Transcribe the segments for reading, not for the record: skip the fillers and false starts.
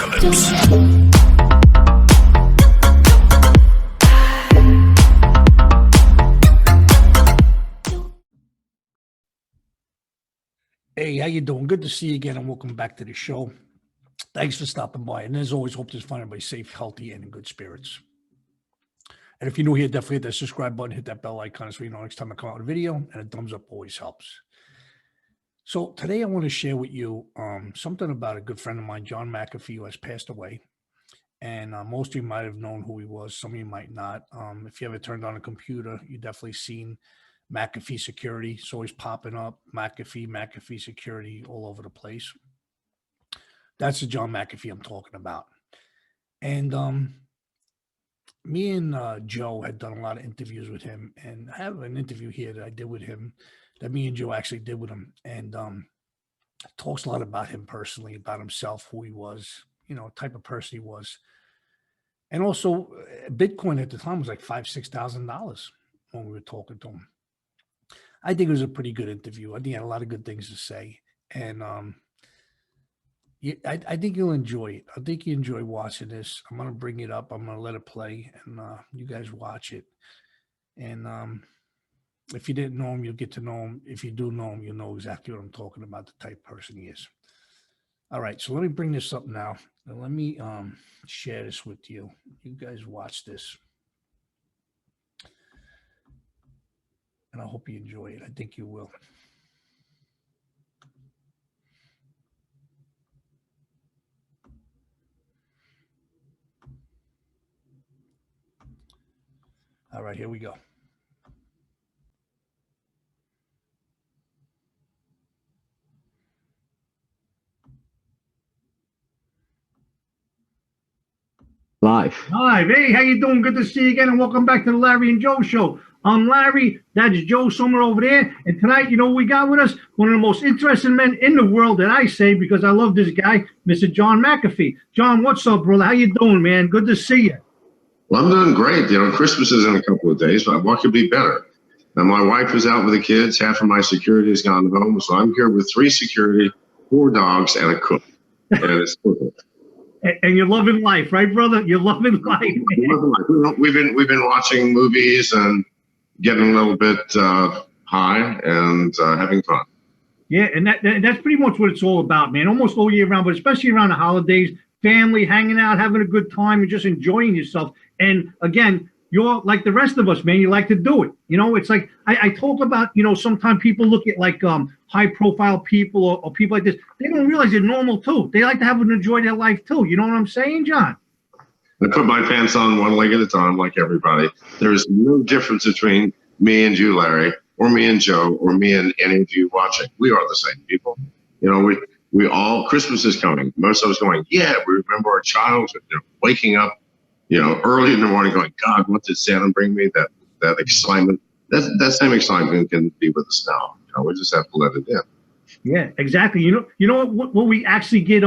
apocalypse. Hey, how you doing? Good to see you again, and welcome back to the show. Thanks for stopping by. And as always, hope to find everybody safe, healthy, and in good spirits. And if you're new here, definitely hit that subscribe button, hit that bell icon so you know next time I come out with a video, and a thumbs up always helps. So today I want to share with you something about a good friend of mine, John McAfee, who has passed away. And most of you might have known who he was. Some of you might not. If you ever turned on a computer, you definitely seen McAfee security. It's always popping up, McAfee security all over the place. That's the John McAfee I'm talking about. And me and Joe had done a lot of interviews with him, and I have an interview here that I did with him, that me and Joe actually did with him, and talks a lot about him personally, about himself, who he was, you know, type of person he was. And also Bitcoin at the time was like $5,000-$6,000 when we were talking to him. I think it was a pretty good interview. I think he had a lot of good things to say. And I think you'll enjoy it. I think you enjoy watching this. I'm going to bring it up. I'm going to let it play, and you guys watch it. And if you didn't know him, you'll get to know him. If you do know him, you'll know exactly what I'm talking about, the type of person he is. All right, so let me bring this up now. And let me share this with you. You guys watch this. And I hope you enjoy it. I think you will. All right, here we go. Live. Hey, how you doing? Good to see you again, and welcome back to the Larry and Joe Show. I'm Larry, that's Joe somewhere over there, and tonight, you know what we got with us? One of the most interesting men in the world, that I say, because I love this guy, Mr. John McAfee. John, what's up, brother? How you doing, man? Good to see you. Well, I'm doing great. You know, Christmas is in a couple of days, but what could be better? And my wife was out with the kids. Half of my security has gone home, so I'm here with 3 security, 4 dogs, and a cook. And it's perfect. And you're loving life, right, brother? You're loving life. Man. We've been watching movies and getting a little bit high and having fun. Yeah, and that's pretty much what it's all about, man. Almost all year round, but especially around the holidays, family, hanging out, having a good time, and just enjoying yourself. And again, you're like the rest of us, man. You like to do it. You know, it's like I talk about, you know, sometimes people look at like high profile people or people like this. They don't realize they're normal too. They like to have and enjoy their life too. You know what I'm saying, John? I put my pants on one leg at a time, like everybody. There is no difference between me and you, Larry, or me and Joe, or me and any of you watching. We are the same people. You know, we all, Christmas is coming. Most of us going, yeah, we remember our childhood, you know, waking up, you know, early in the morning going, God, what did Santa bring me? That excitement, that same excitement can be with us now. You know, we just have to let it in. Yeah, exactly. You know what we actually get,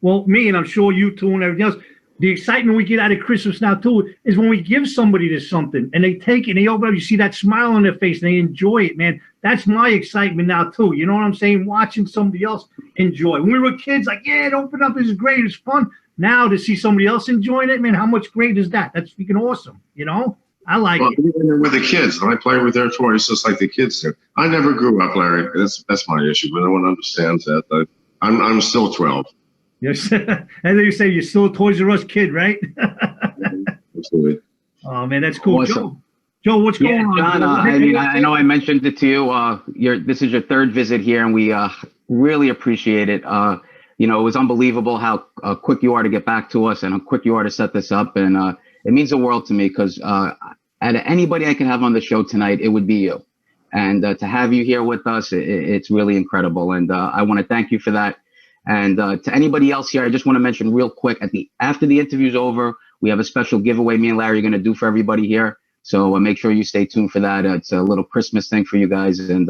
well, me, and I'm sure you too and everything else, the excitement we get out of Christmas now too is when we give somebody this something and they take it and they open up, you see that smile on their face and they enjoy it, man. That's my excitement now too. You know what I'm saying? Watching somebody else enjoy. When we were kids, like, yeah, it opened up, it's great, it's fun. Now to see somebody else enjoying it, man, how much great is that? That's freaking awesome, you know? I like it. Even with the kids, and I play with their toys just like the kids do. I never grew up, Larry. That's my issue, but no one understands that. I'm still 12. Yes, and then you say you're still a Toys R Us kid, right? Absolutely. Oh man, that's cool. Awesome. Joe, what's going on? John, I mean, I know I mentioned it to you. This is your 3rd visit here, and we really appreciate it. You know, it was unbelievable how quick you are to get back to us and how quick you are to set this up, and it means the world to me because out of anybody I can have on the show tonight, it would be you. And to have you here with us, it's really incredible, and I want to thank you for that. And to anybody else here, I just want to mention real quick, after the interview's over, we have a special giveaway me and Larry are going to do for everybody here. So make sure you stay tuned for that. It's a little Christmas thing for you guys, and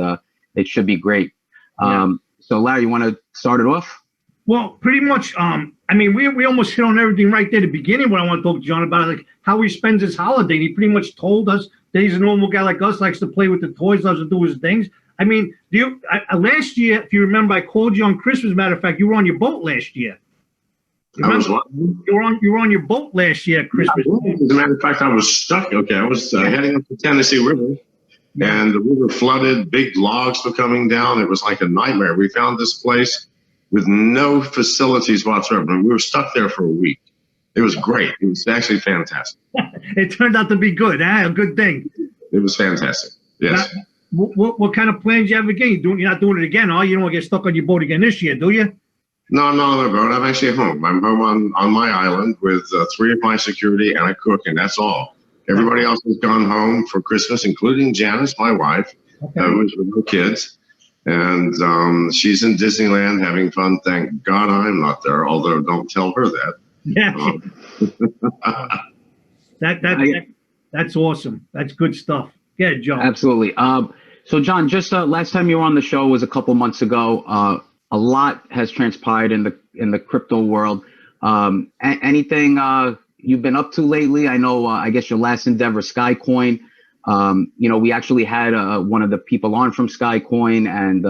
it should be great. Yeah. So Larry, you want to start it off? Well, pretty much. I mean, we almost hit on everything right there at the beginning. What I want to talk to John about, like how he spends his holiday. He pretty much told us that he's a normal guy like us, likes to play with the toys, loves to do his things. I mean, last year, if you remember, I called you on Christmas. Matter of fact, you were on your boat last year. I was what? You were on your boat last year at Christmas. As a matter of fact, I was stuck. Okay, I was heading up the Tennessee River, and the river flooded. Big logs were coming down. It was like a nightmare. We found this place with no facilities whatsoever, and we were stuck there for a week. It was great. It was actually fantastic. It turned out to be good. A good thing. It was fantastic. Yes. Now, what kind of plans you have again? You're not doing it again, huh? You don't want to get stuck on your boat again this year, do you? No, I'm not on the boat. I'm actually home. I'm home on my island with 3 of my security and a cook, and that's all. Everybody else has gone home for Christmas, including Janice, my wife, who's with her kids. And she's in Disneyland having fun. Thank God I'm not there, although don't tell her that. Yeah. That's awesome. That's good stuff. Yeah, John. Absolutely. So, John, just last time you were on the show was a couple months ago. A lot has transpired in the crypto world. Anything you've been up to lately? I know. I guess your last endeavor, Skycoin. We actually had one of the people on from Skycoin, and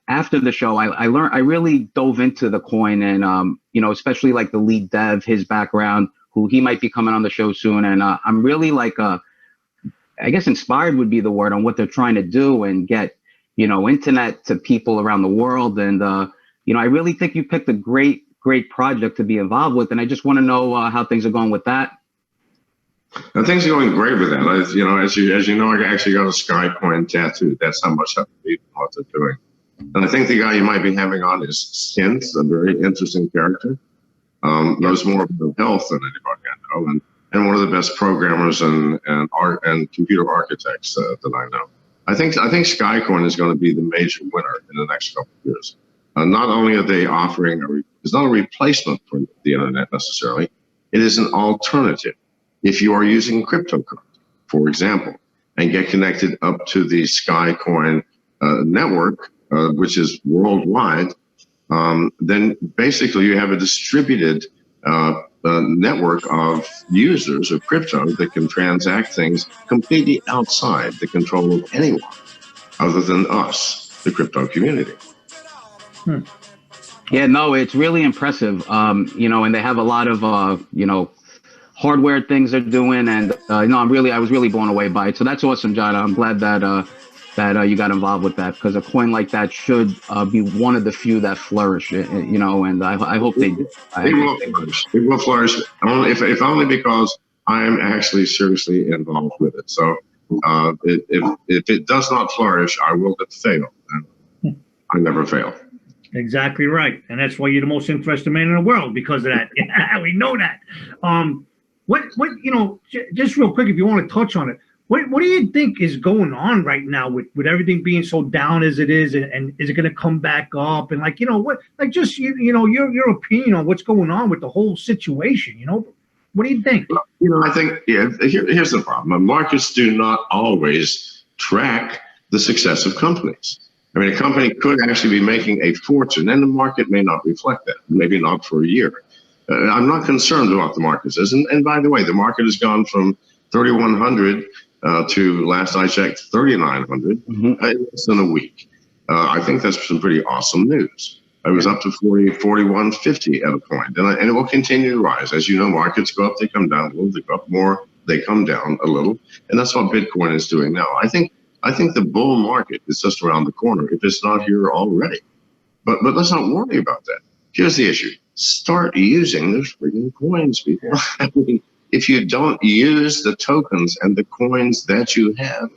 after the show, I learned. I really dove into the coin, and especially like the lead dev, his background, who he might be coming on the show soon, and I'm really like I guess inspired would be the word on what they're trying to do and get, internet to people around the world. And, I really think you picked a great project to be involved with. And I just want to know how things are going with that. Now, things are going great with that. As you know, I actually got a Skycoin tattoo. That's how much I believe in what they're doing. And I think the guy you might be having on is Synth, a very interesting character. Knows more about health than anybody I know. And one of the best programmers and computer architects that I know. I think Skycoin is going to be the major winner in the next couple of years. Not only are they offering it's not a replacement for the internet necessarily. It is an alternative. If you are using cryptocurrency, for example, and get connected up to the Skycoin network, which is worldwide, then basically you have a distributed network of users of crypto that can transact things completely outside the control of anyone other than us, the crypto community. Yeah, no, it's really impressive. And they have a lot of, hardware things they're doing. And, I was really blown away by it. So that's awesome, John. I'm glad that you got involved with that, because a coin like that should be one of the few that flourish, and I hope they do. It will flourish, if only because I am actually seriously involved with it. So if it does not flourish, I will fail. And I never fail. Exactly right. And that's why you're the most interesting man in the world, because of that. We know that. Just real quick, if you want to touch on it, what do you think is going on right now with everything being so down as it is, and is it going to come back up? And your opinion on what's going on with the whole situation, what do you think? I think, here's the problem. Markets do not always track the success of companies. I mean, a company could actually be making a fortune, and the market may not reflect that, maybe not for a year. I'm not concerned about the markets. And by the way, the market has gone from 3,100 to, last I checked, 3,900 in less than a week. I think that's some pretty awesome news. I was up to 41.50 at a point, and it will continue to rise. As you know, markets go up, they come down a little, they go up more, they come down a little, and that's what Bitcoin is doing now. I think the bull market is just around the corner, if it's not here already. But let's not worry about that. Here's the issue. Start using those freaking coins, people. I mean, if you don't use the tokens and the coins that you have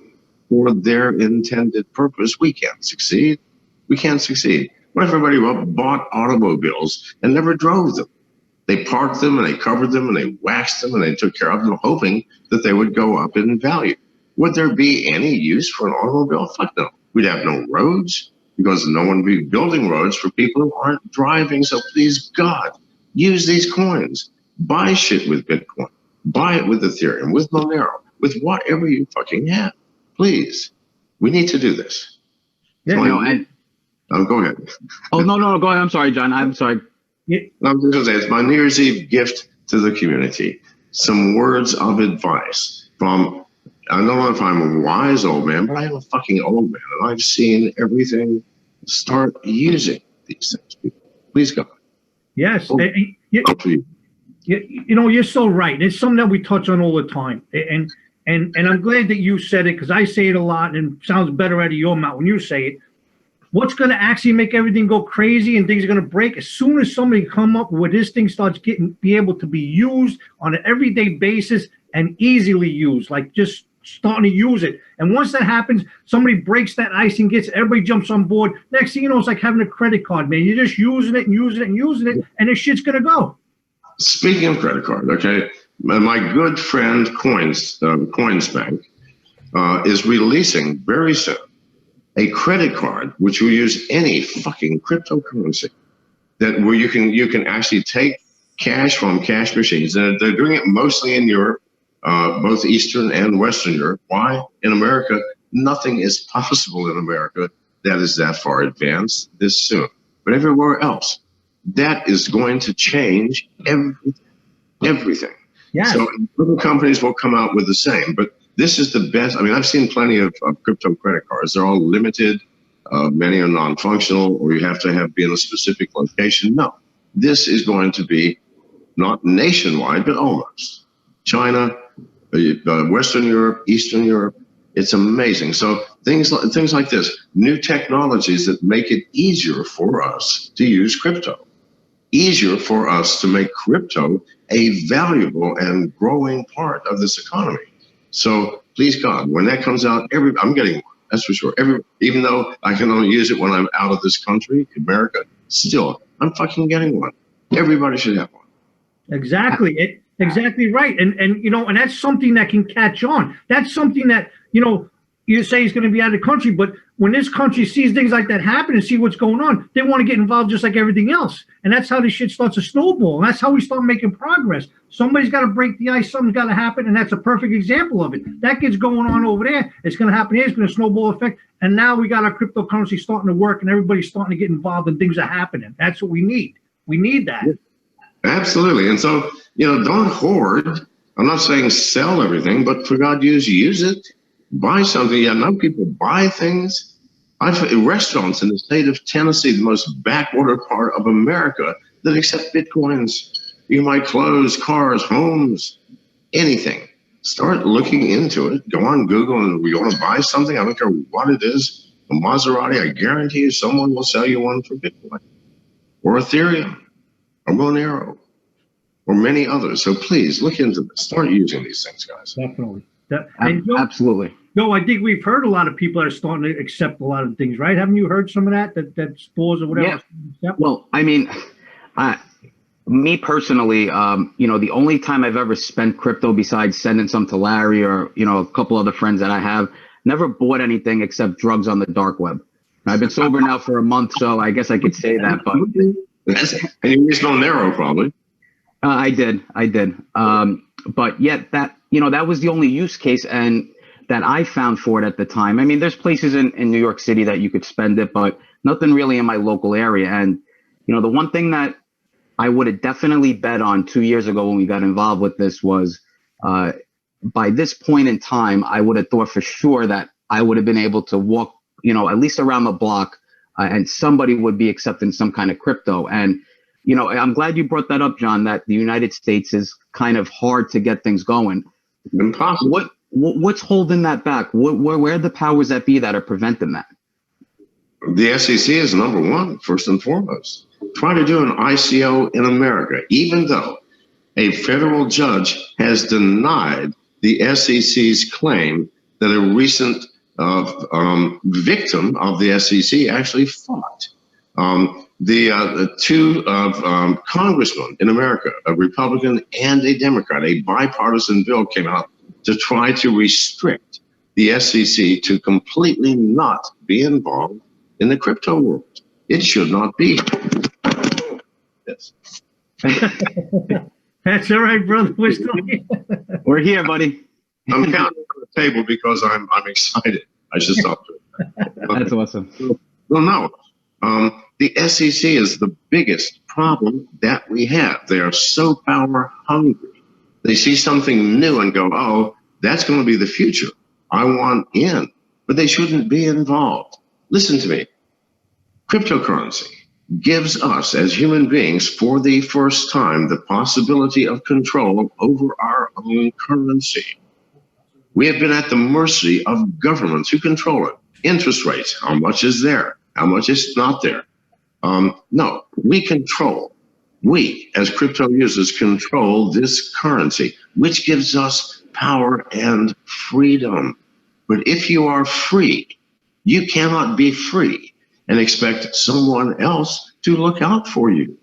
for their intended purpose, we can't succeed. We can't succeed. What if everybody bought automobiles and never drove them? They parked them and they covered them and they waxed them and they took care of them, hoping that they would go up in value. Would there be any use for an automobile? Fuck no. We'd have no roads, because no one would be building roads for people who aren't driving. So please, God, use these coins. Buy shit with Bitcoin. Buy it with Ethereum, with Monero, with whatever you fucking have. Please. We need to do this. Yeah, go ahead. Oh, no, go ahead. I'm sorry, John. I'm sorry. Yeah. I'm just going to say, it's my New Year's Eve gift to the community. Some words of advice from, I don't know if I'm a wise old man, but I am a fucking old man, and I've seen everything. Start using these things, people. Please, God. Yes. Oh. Up to you. You know, you're so right. It's something that we touch on all the time. And I'm glad that you said it, because I say it a lot and it sounds better out of your mouth when you say it. What's going to actually make everything go crazy and things are going to break as soon as somebody come up where this thing starts be able to be used on an everyday basis and easily used, like just starting to use it. And once that happens, somebody breaks that ice and gets everybody jumps on board. Next thing you know, it's like having a credit card, man. You're just using it and using it and using it, and this shit's going to go. Speaking of credit card, okay, my good friend Coins Bank is releasing very soon a credit card which will use any fucking cryptocurrency, that where you can actually take cash from cash machines. They're doing it mostly in Europe, both Eastern and Western Europe. Why? In America, nothing is possible in America that is that far advanced this soon. But everywhere else, that is going to change everything. Yes. So other companies will come out with the same, but this is the best. I mean, I've seen plenty of crypto credit cards. They're all limited. Many are non-functional, or you have to be in a specific location. No, this is going to be not nationwide, but almost. China, Western Europe, Eastern Europe. It's amazing. So things like this, new technologies that make it easier for us to use crypto, easier for us to make crypto a valuable and growing part of this economy. So please God, when that comes out, I'm getting one, that's for sure. Even though I can only use it when I'm out of this country, America, still, I'm fucking getting one. Everybody should have one. Exactly. Exactly right. And you know, and that's something that can catch on. That's something that, you know, you say he's going to be out of the country, but when this country sees things like that happen and see what's going on, they want to get involved just like everything else. And that's how this shit starts to snowball. And that's how we start making progress. Somebody's got to break the ice. Something's got to happen. And that's a perfect example of it. That gets going on over there. It's going to happen here. It's going to snowball effect. And now we got our cryptocurrency starting to work and everybody's starting to get involved and things are happening. That's what we need. We need that. Absolutely. And so, you know, don't hoard. I'm not saying sell everything, but for God, use it. Buy something. Yeah, now people buy things. Restaurants in the state of Tennessee, the most backwater part of America, that accept Bitcoins. You buy clothes, cars, homes, anything. Start looking into it. Go on Google, and you want to buy something, I don't care what it is, a Maserati, I guarantee you someone will sell you one for Bitcoin or Ethereum or Monero or many others. So please look into this. Start using these things, guys. Definitely. Absolutely. No, I think we've heard a lot of people that are starting to accept a lot of things, right? Haven't you heard some of that stores or whatever? Yeah. Well, I mean, me personally, you know, the only time I've ever spent crypto besides sending some to Larry or, you know, a couple other friends that I have, never bought anything except drugs on the dark web. I've been sober now for a month, so I guess I could say that. But and you used Monero probably. I did. But yet that, you know, that was the only use case and that I found for it at the time. I mean, there's places in New York City that you could spend it, but nothing really in my local area. And, you know, the one thing that I would have definitely bet on 2 years ago when we got involved with this was by this point in time, I would have thought for sure that I would have been able to walk, you know, at least around the block and somebody would be accepting some kind of crypto. And, you know, I'm glad you brought that up, John, that the United States is kind of hard to get things going. Impossible. What's holding that back? Where are the powers that be that are preventing that? The SEC is number one, first and foremost. Try to do an ICO in America, even though a federal judge has denied the SEC's claim that a recent victim of the SEC actually fought. The two congressmen in America, a Republican and a Democrat, a bipartisan bill came out to try to restrict the SEC to completely not be involved in the crypto world. It should not be. Yes. That's all right, brother. We're still here. We're here, buddy. I'm counting on the table because I'm excited. I should stop doing that. That's awesome. Well, no. The SEC is the biggest problem that we have. They are so power hungry. They see something new and go, oh, that's going to be the future. I want in. But they shouldn't be involved. Listen to me. Cryptocurrency gives us as human beings, for the first time, the possibility of control over our own currency. We have been at the mercy of governments who control it. Interest rates, how much is there? How much is not there? No, we as crypto users control this currency, which gives us power and freedom. But if you are free, you cannot be free and expect someone else to look out for you,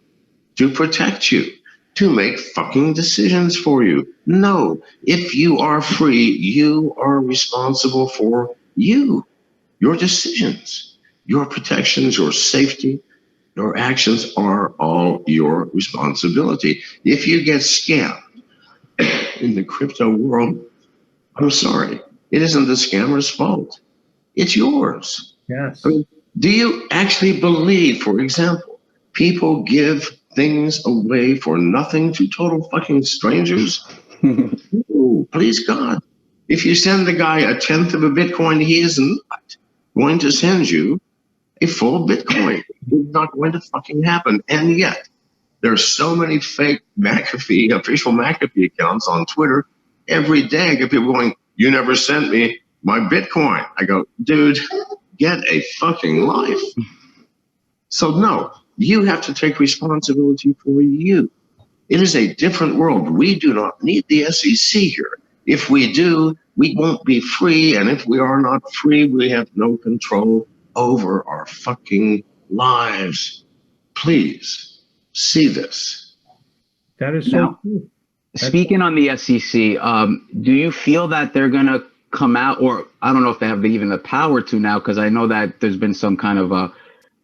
to protect you, to make fucking decisions for you. No, if you are free, you are responsible for you, your decisions, your protections, your safety, your actions are all your responsibility. If you get scammed in the crypto world, I'm sorry, it isn't the scammer's fault. It's yours. Yes. I mean, do you actually believe, for example, people give things away for nothing to total fucking strangers? Oh, please God. If you send the guy a tenth of a Bitcoin, he is not going to send you a full Bitcoin. It's not going to fucking happen. And yet, there are so many fake McAfee, official McAfee accounts on Twitter. Every day I get people going, you never sent me my Bitcoin. I go, dude, get a fucking life. So no, you have to take responsibility for you. It is a different world. We do not need the SEC here. If we do, we won't be free. And if we are not free, we have no control over our fucking lives. Please see this. That is so Now, cool. Speaking on the SEC, do you feel that they're going to come out, or I don't know if they have even the power to now, because I know that there's been some kind of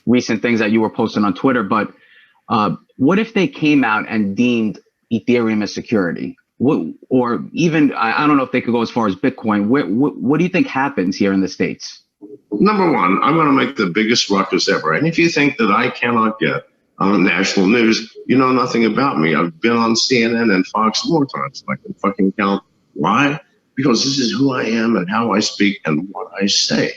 recent things that you were posting on Twitter, but what if they came out and deemed Ethereum a security? Or even, I don't know if they could go as far as Bitcoin. What do you think happens here in the States? Number one, I'm going to make the biggest ruckus ever. And if you think that I cannot get on national news, you know nothing about me. I've been on CNN and Fox more times than I can fucking count. Why? Because this is who I am and how I speak and what I say.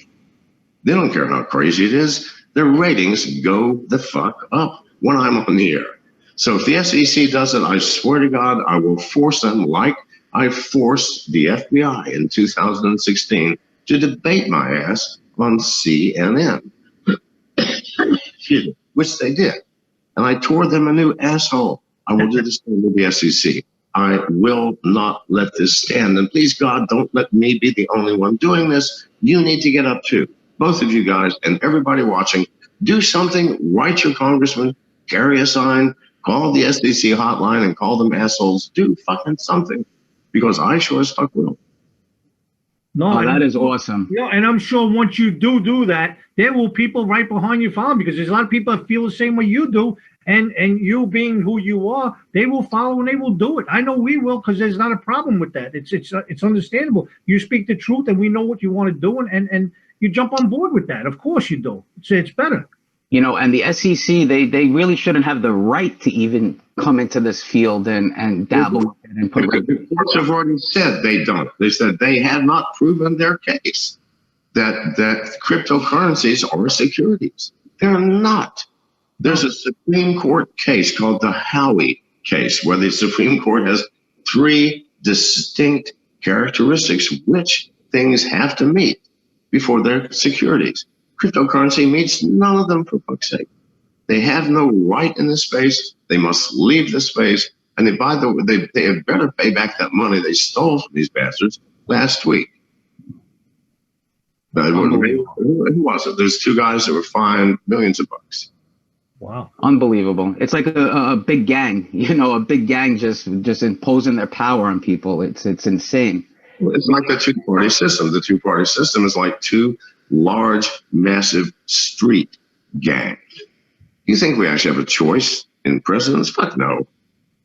They don't care how crazy it is. Their ratings go the fuck up when I'm on the air. So if the SEC does it, I swear to God, I will force them, like I forced the FBI in 2016 to debate my ass on CNN, which they did. And I tore them a new asshole. I will do the same with the SEC. I will not let this stand. And please, God, don't let me be the only one doing this. You need to get up too. Both of you guys and everybody watching, do something, write your congressman, carry a sign, call the SEC hotline and call them assholes. Do fucking something, because I sure as fuck will. No, Oh, that is awesome. Yeah, and I'm sure once you do that, there will people right behind you following, because there's a lot of people that feel the same way you do, and you being who you are, they will follow and they will do it. I know we will, because there's not a problem with that. It's understandable. You speak the truth, and we know what you want to do, and you jump on board with that. Of course you do. It's better. You know, and the SEC, they really shouldn't have the right to even come into this field and dabble with it and put The courts have already said they don't. They said they have not proven their case that cryptocurrencies are securities. They're not. There's a Supreme Court case called the Howey case, where the Supreme Court has three distinct characteristics which things have to meet before they're securities. Cryptocurrency meets none of them, for fuck's sake. They have no right in this space. They must leave the space. And they had better pay back that money they stole from these bastards last week. Who was it? There's two guys that were fined millions of bucks. Wow. Unbelievable. It's like a big gang, a big gang just imposing their power on people. It's insane. It's like the two-party system. The two-party system is like two large, massive street gangs. You think we actually have a choice in presidents? Fuck no.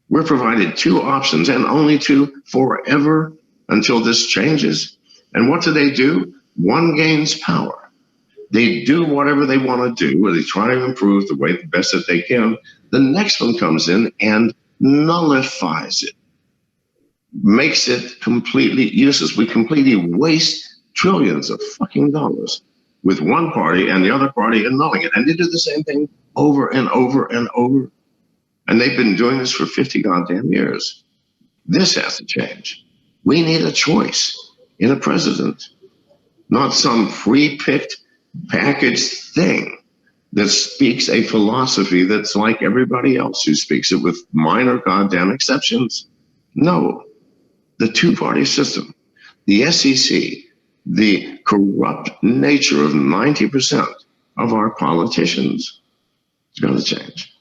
We're provided two options, and only two, forever until this changes. And what do? One gains power. They do whatever they want to do, or they try to improve the best that they can. The next one comes in and nullifies it, makes it completely useless. We completely waste trillions of fucking dollars with one party and the other party annulling it. And they do the same thing over and over and over. And they've been doing this for 50 goddamn years. This has to change. We need a choice in a president, not some pre-picked packaged thing that speaks a philosophy that's like everybody else who speaks it with minor goddamn exceptions. No, the two-party system, the SEC, the corrupt nature of 90% of our politicians, it's got to change.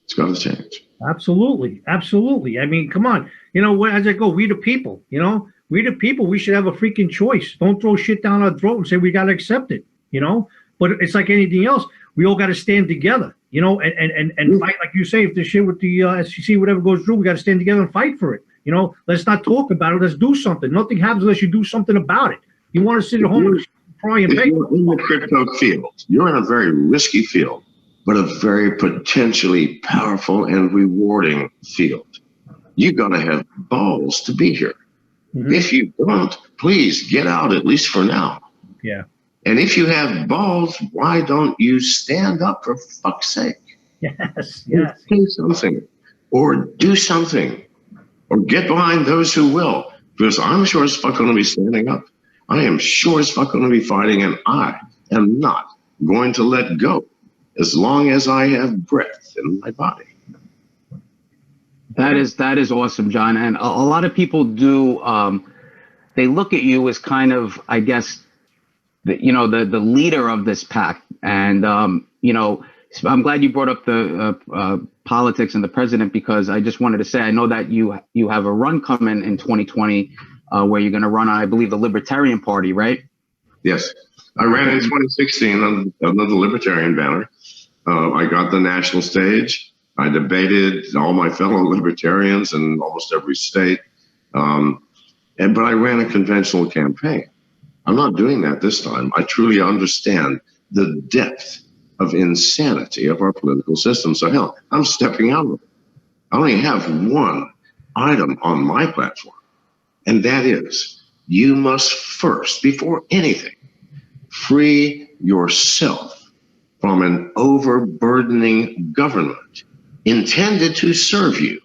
It's got to change. Absolutely. Absolutely. I mean, come on. You know, as I go, we the people, you know, we the people, we should have a freaking choice. Don't throw shit down our throat and say we got to accept it, you know, but it's like anything else. We all got to stand together, you know, and fight, like you say, if the shit with the SEC, whatever goes through, we got to stand together and fight for it. You know, let's not talk about it. Let's do something. Nothing happens unless you do something about it. You want to sit at home and cry and beg. You're in the crypto field. You're in a very risky field, but a very potentially powerful and rewarding field. You got to have balls to be here. Mm-hmm. If you don't, please get out, at least for now. Yeah. And if you have balls, why don't you stand up, for fuck's sake? Yes. Do something, or do something, or get behind those who will, because I'm sure as fuck going to be standing up. I am sure as fuck going to be fighting, and I am not going to let go as long as I have breath in my body. That is awesome, John. And a lot of people do, they look at you as kind of, I guess, the leader of this pack. And, I'm glad you brought up the politics and the president, because I just wanted to say, I know that you have a run coming in 2020 where you're going to run, I believe, the Libertarian Party, right? Yes. I ran in 2016 under the Libertarian banner. I got the national stage. I debated all my fellow libertarians in almost every state. But I ran a conventional campaign. I'm not doing that this time. I truly understand the depth of insanity of our political system. So hell, I'm stepping out of it. I only have one item on my platform, and that is, you must first, before anything, free yourself from an overburdening government intended to serve you,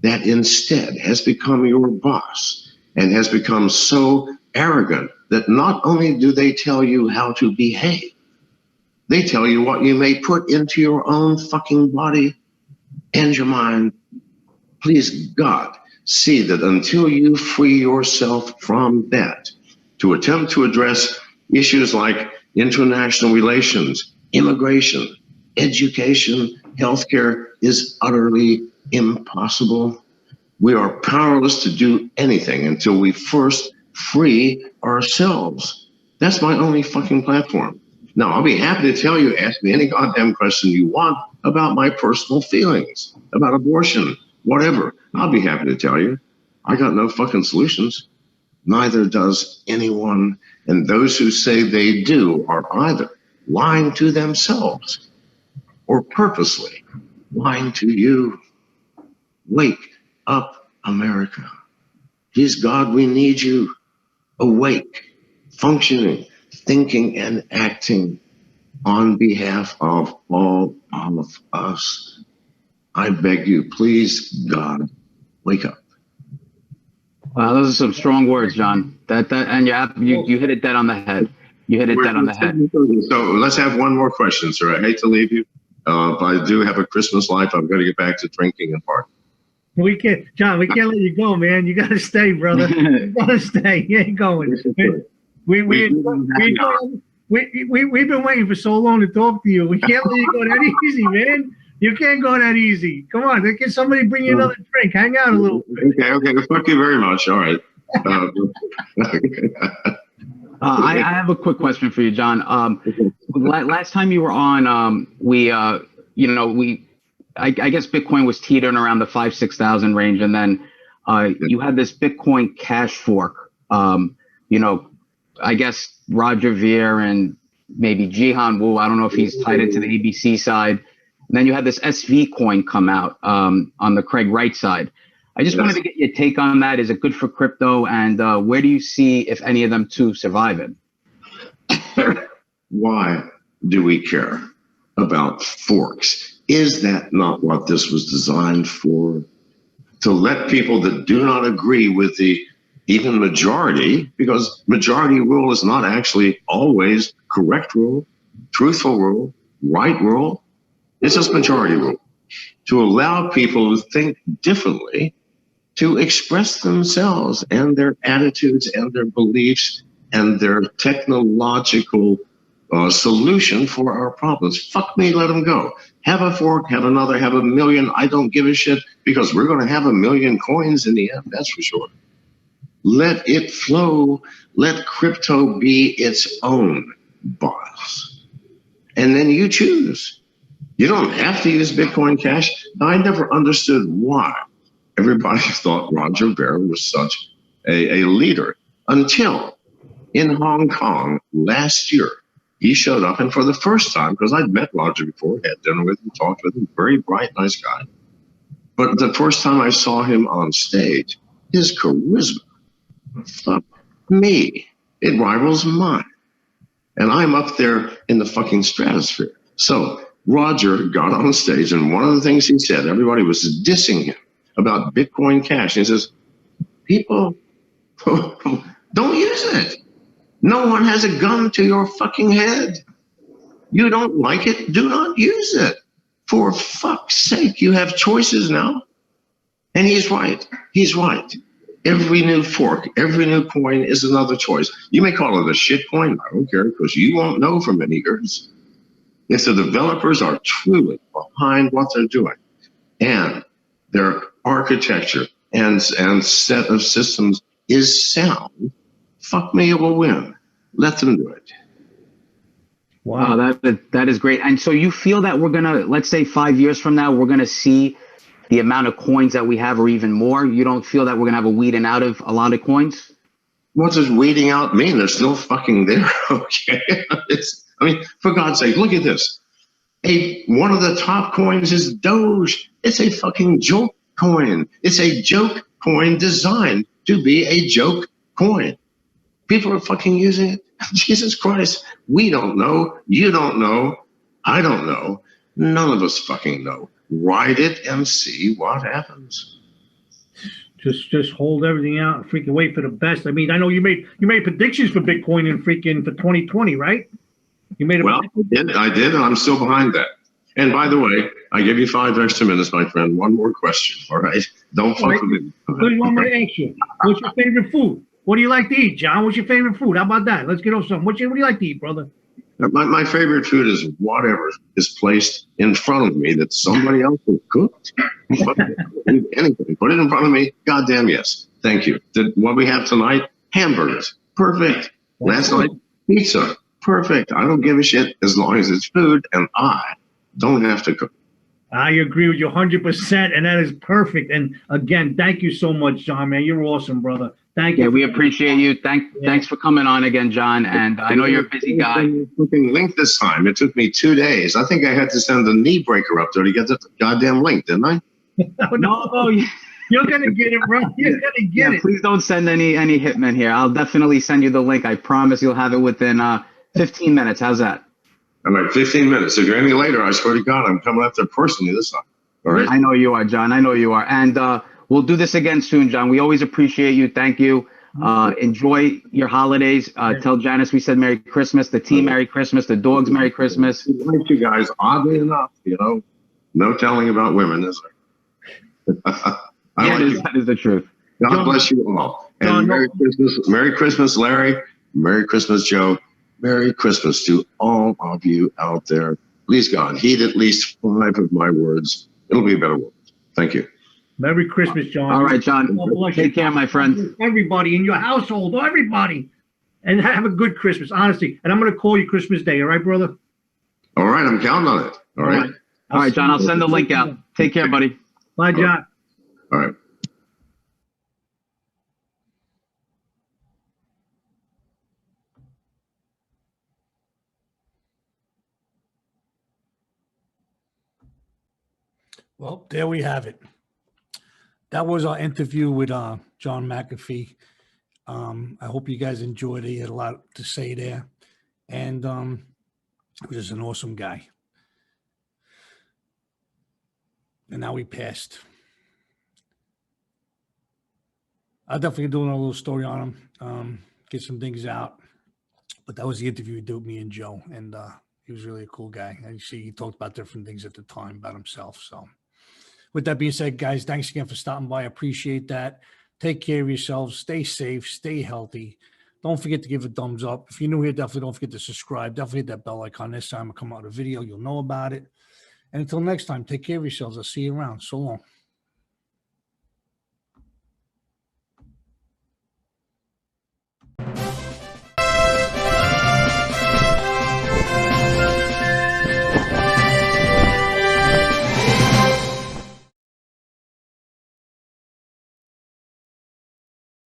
that instead has become your boss and has become so arrogant that not only do they tell you how to behave, they tell you what you may put into your own fucking body and your mind. Please, God, see that until you free yourself from that, to attempt to address issues like international relations, immigration, education, healthcare is utterly impossible. We are powerless to do anything until we first free ourselves. That's my only fucking platform. Now, I'll be happy to tell you, ask me any goddamn question you want about my personal feelings, about abortion, whatever. I'll be happy to tell you. I got no fucking solutions. Neither does anyone. And those who say they do are either lying to themselves or purposely lying to you. Wake up, America. Please, God, we need you awake, functioning, thinking, and acting on behalf of all of us. I beg you, please, God, wake up. Wow, those are some strong words, John. And you hit it dead on the head. You hit it dead on the head. So let's have one more question, sir. I hate to leave you. But I do have a Christmas life. I've got to get back to drinking and partying. We can't, John, we can't let you go, man. You got to stay, brother. You got to stay. You ain't going. We've been waiting for so long to talk to you. We can't let you go that easy, man. You can't go that easy. Come on, can somebody bring you another drink? Hang out a little bit. Okay. Thank you very much. All right. I have a quick question for you, John. Last time you were on, I guess Bitcoin was teetering around the 5,000-6,000 range, and then you had this Bitcoin cash fork. I guess Roger Ver and maybe Jihan Wu. I don't know if he's tied into the ABC side. And then you had this SV coin come out on the Craig Wright side. I just wanted to get your take on that. Is it good for crypto? And where do you see, if any of them two, survive it? Why do we care about forks. Is that not what this was designed for? To let people that do not agree with the even majority, because majority rule is not actually always correct rule, truthful rule, right rule. It's just majority rule. To allow people to think differently, to express themselves and their attitudes and their beliefs and their technological solution for our problems. Fuck me, let them go. Have a fork, have another, have a million. I don't give a shit, because we're going to have a million coins in the end, that's for sure. Let it flow. Let crypto be its own boss. And then you choose. You don't have to use Bitcoin Cash. Now, I never understood why everybody thought Roger Ver was such a leader until in Hong Kong last year, he showed up, and for the first time, because I'd met Roger before, had dinner with him, talked with him, very bright, nice guy. But the first time I saw him on stage, his charisma, fuck me, it rivals mine. And I'm up there in the fucking stratosphere. So Roger got on stage, and one of the things he said, everybody was dissing him about Bitcoin Cash. And he says, people, don't use it. No one has a gun to your fucking head. You don't like it, do not use it. For fuck's sake, you have choices now. And he's right. He's right. Every new fork, every new coin is another choice. You may call it a shit coin. I don't care, because you won't know for many years. If the developers are truly behind what they're doing and their architecture and set of systems is sound, fuck me, it will win. Let them do it. Wow, that is great. And so you feel that we're going to, let's say 5 years from now, we're going to see the amount of coins that we have or even more? You don't feel that we're going to have a weeding out of a lot of coins? What does weeding out mean? They're still fucking there, okay? I mean, for God's sake, look at this. One of the top coins is Doge. It's a fucking joke coin. It's a joke coin designed to be a joke coin. People are fucking using it. Jesus Christ. We don't know. You don't know. I don't know. None of us fucking know. Ride it and see what happens. Just hold everything out and freaking wait for the best. I mean, I know you made predictions for Bitcoin and freaking for 2020, right? You made Well, I did, and I'm still behind that. And by the way, I give you 5 extra minutes, my friend. One more question, all right? Don't fuck with me. What do you want me to ask you? What's your favorite food? What do you like to eat, John? What's your favorite food? How about that? Let's get off something. What do you like to eat, brother? My favorite food is whatever is placed in front of me that somebody else has cooked. Anything. Put it in front of me. Goddamn yes. Thank you. What we have tonight, hamburgers. Perfect. Last night, pizza. Perfect. I don't give a shit as long as it's food and I don't have to cook. I agree with you 100%, and that is perfect. And again, thank you so much, John, man. You're awesome, brother. Thank you. Yeah, we appreciate you. Thanks for coming on again, John. And I know you're a busy guy. Link this time. It took me 2 days. I think I had to send the knee breaker up there to get the goddamn link, didn't I? No, you're gonna get it, bro. You're gonna get it. Please don't send any hitmen here. I'll definitely send you the link. I promise you'll have it within 15 minutes. How's that? I'm like 15 minutes. If you're any later, I swear to God, I'm coming up there personally this time. All right. I know you are, John. I know you are. And we'll do this again soon, John. We always appreciate you. Thank you. Enjoy your holidays. Tell Janice we said Merry Christmas, the team Merry Christmas, the dogs Merry Christmas. Like you guys, oddly enough, no telling about women, is there? That is the truth. God bless you all. And Merry Christmas, Larry. Merry Christmas, Joe. Merry Christmas to all of you out there. Please, God, heed at least 5 of my words. It'll be a better world. Thank you. Merry Christmas, John. All right, John. Take care, my friend. Everybody in your household, everybody. And have a good Christmas, honestly. And I'm going to call you Christmas Day, all right, brother? All right, I'm counting on it. All right. All right, John, I'll send the link out. Take care, buddy. Bye, John. All right. Well, there we have it. That was our interview with John McAfee. I hope you guys enjoyed it. He had a lot to say there. And he was just an awesome guy. And now he passed. I'll definitely do a little story on him, get some things out. But that was the interview he did with me and Joe, and he was really a cool guy. And you see, he talked about different things at the time about himself. So with that being said, guys, thanks again for stopping by. I appreciate that. Take care of yourselves. Stay safe. Stay healthy. Don't forget to give a thumbs up. If you're new here, definitely don't forget to subscribe. Definitely hit that bell icon. This time I come out with a video, you'll know about it. And until next time, take care of yourselves. I'll see you around. So long.